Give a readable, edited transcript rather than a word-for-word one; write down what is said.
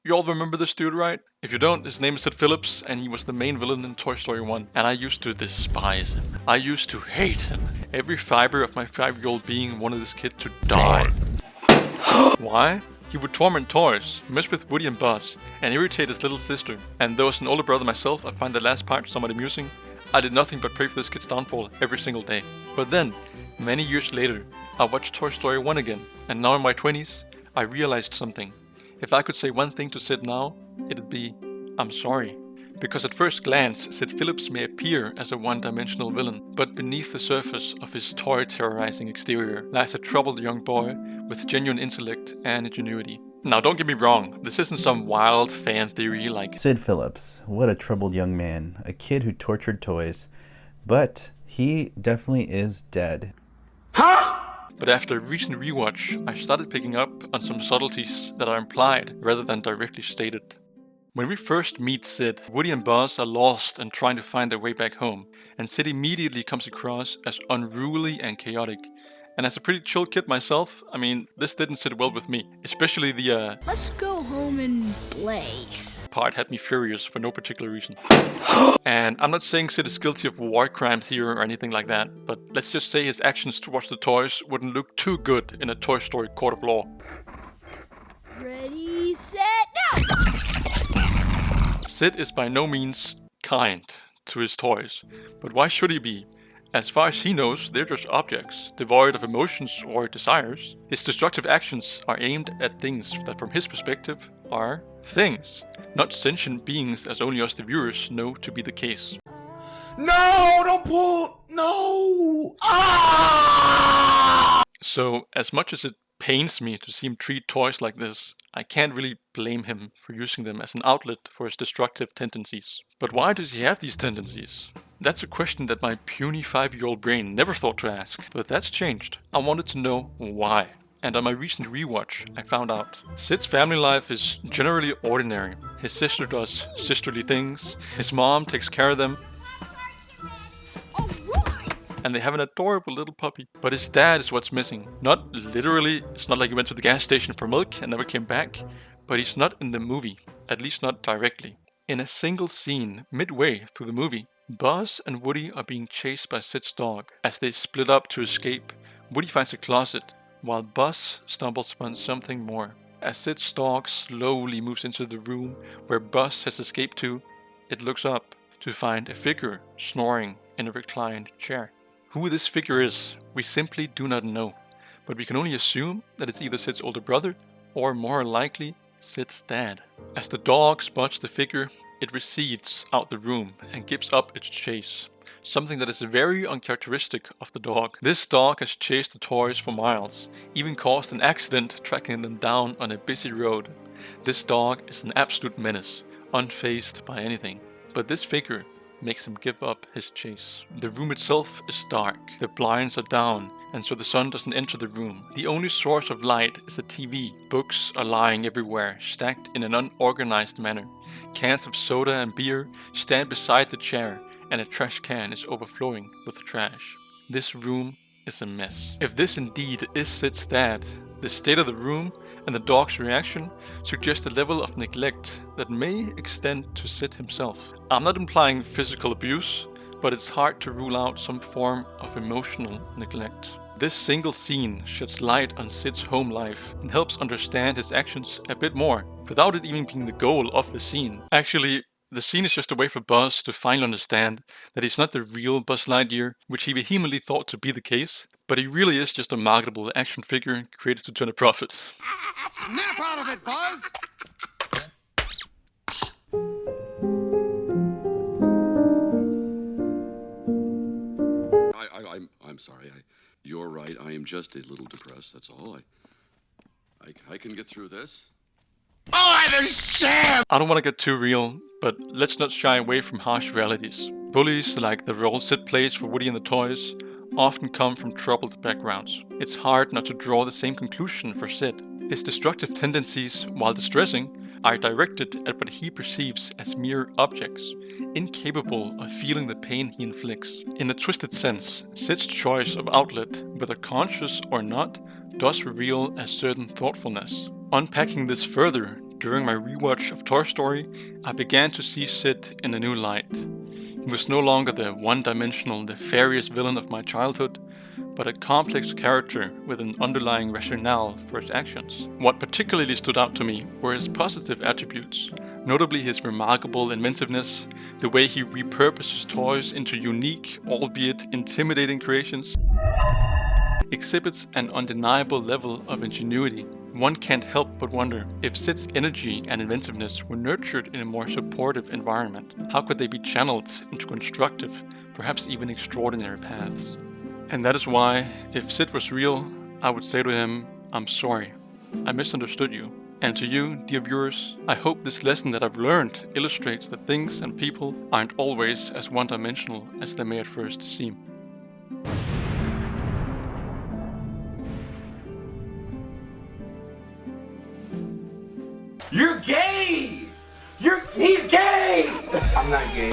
You all remember this dude, right? If you don't, his name is Sid Phillips, and he was the main villain in Toy Story 1. And I used to despise him. I used to hate him. Every fiber of my 5-year-old being wanted this kid to die. Why? He would torment toys, mess with Woody and Buzz, and irritate his little sister. And though as an older brother myself, I find the last part somewhat amusing. I did nothing but pray for this kid's downfall every single day. But then, many years later, I watched Toy Story 1 again, and now in my 20s, I realized something. If I could say one thing to Sid now, it'd be, I'm sorry. Because at first glance, Sid Phillips may appear as a one-dimensional villain, but beneath the surface of his toy-terrorizing exterior lies a troubled young boy with genuine intellect and ingenuity. Now don't get me wrong, this isn't some wild fan theory like Sid Phillips, what a troubled young man, a kid who tortured toys, but he definitely is dead. But after a recent rewatch, I started picking up on some subtleties that are implied rather than directly stated. When we first meet Sid, Woody and Buzz are lost and trying to find their way back home, and Sid immediately comes across as unruly and chaotic. And as a pretty chill kid myself, I mean, this didn't sit well with me. Especially the let's go home and play part had me furious for no particular reason. And I'm not saying Sid is guilty of war crimes here or anything like that, but let's just say his actions towards the toys wouldn't look too good in a Toy Story court of law. Ready, set, now! Sid is by no means kind to his toys, but why should he be? As far as he knows, they're just objects, devoid of emotions or desires. His destructive actions are aimed at things that from his perspective are things, not sentient beings as only us the viewers know to be the case. No, don't pull, no! Ah! So, as much as it pains me to see him treat toys like this, I can't really blame him for using them as an outlet for his destructive tendencies. But why does he have these tendencies? That's a question that my puny 5-year-old brain never thought to ask, but that's changed. I wanted to know why. And on my recent rewatch, I found out. Sid's family life is generally ordinary. His sister does sisterly things, his mom takes care of them, and they have an adorable little puppy. But his dad is what's missing. Not literally, it's not like he went to the gas station for milk and never came back, but he's not in the movie, at least not directly. In a single scene, midway through the movie, Buzz and Woody are being chased by Sid's dog. As they split up to escape, Woody finds a closet, while Buzz stumbles upon something more. As Sid's dog slowly moves into the room where Buzz has escaped to, it looks up to find a figure snoring in a reclined chair. Who this figure is, we simply do not know, but we can only assume that it's either Sid's older brother or, more likely, Sid's dad. As the dog spots the figure, it recedes out the room and gives up its chase, something that is very uncharacteristic of the dog. This dog has chased the toys for miles, even caused an accident tracking them down on a busy road. This dog is an absolute menace, unfazed by anything. But this figure makes him give up his chase. The room itself is dark, the blinds are down, and so the sun doesn't enter the room. The only source of light is a TV. Books are lying everywhere, stacked in an unorganized manner. Cans of soda and beer stand beside the chair, and a trash can is overflowing with trash. This room is a mess. If this indeed is Sid's dad, the state of the room and the dog's reaction suggest a level of neglect that may extend to Sid himself. I'm not implying physical abuse, but it's hard to rule out some form of emotional neglect. This single scene sheds light on Sid's home life and helps understand his actions a bit more, without it even being the goal of the scene. Actually, the scene is just a way for Buzz to finally understand that he's not the real Buzz Lightyear, which he vehemently thought to be the case, but he really is just a marketable action figure created to turn a profit. Snap out of it, Buzz! I'm sorry. You're right. I am just a little depressed. That's all. I can get through this. Oh, I'm a sham! I don't want to get too real, but let's not shy away from harsh realities. Bullies, like the role Sid plays for Woody and the toys, often come from troubled backgrounds. It's hard not to draw the same conclusion for Sid. His destructive tendencies, while distressing, are directed at what he perceives as mere objects, incapable of feeling the pain he inflicts. In a twisted sense, Sid's choice of outlet, whether conscious or not, does reveal a certain thoughtfulness. Unpacking this further, during my rewatch of Toy Story, I began to see Sid in a new light. He was no longer the one-dimensional, nefarious villain of my childhood, but a complex character with an underlying rationale for his actions. What particularly stood out to me were his positive attributes, notably his remarkable inventiveness, the way he repurposes toys into unique, albeit intimidating creations, exhibits an undeniable level of ingenuity. One can't help but wonder, if Sid's energy and inventiveness were nurtured in a more supportive environment, how could they be channeled into constructive, perhaps even extraordinary paths? And that is why, if Sid was real, I would say to him, I'm sorry, I misunderstood you. And to you, dear viewers, I hope this lesson that I've learned illustrates that things and people aren't always as one-dimensional as they may at first seem. You're gay! He's gay! I'm not gay.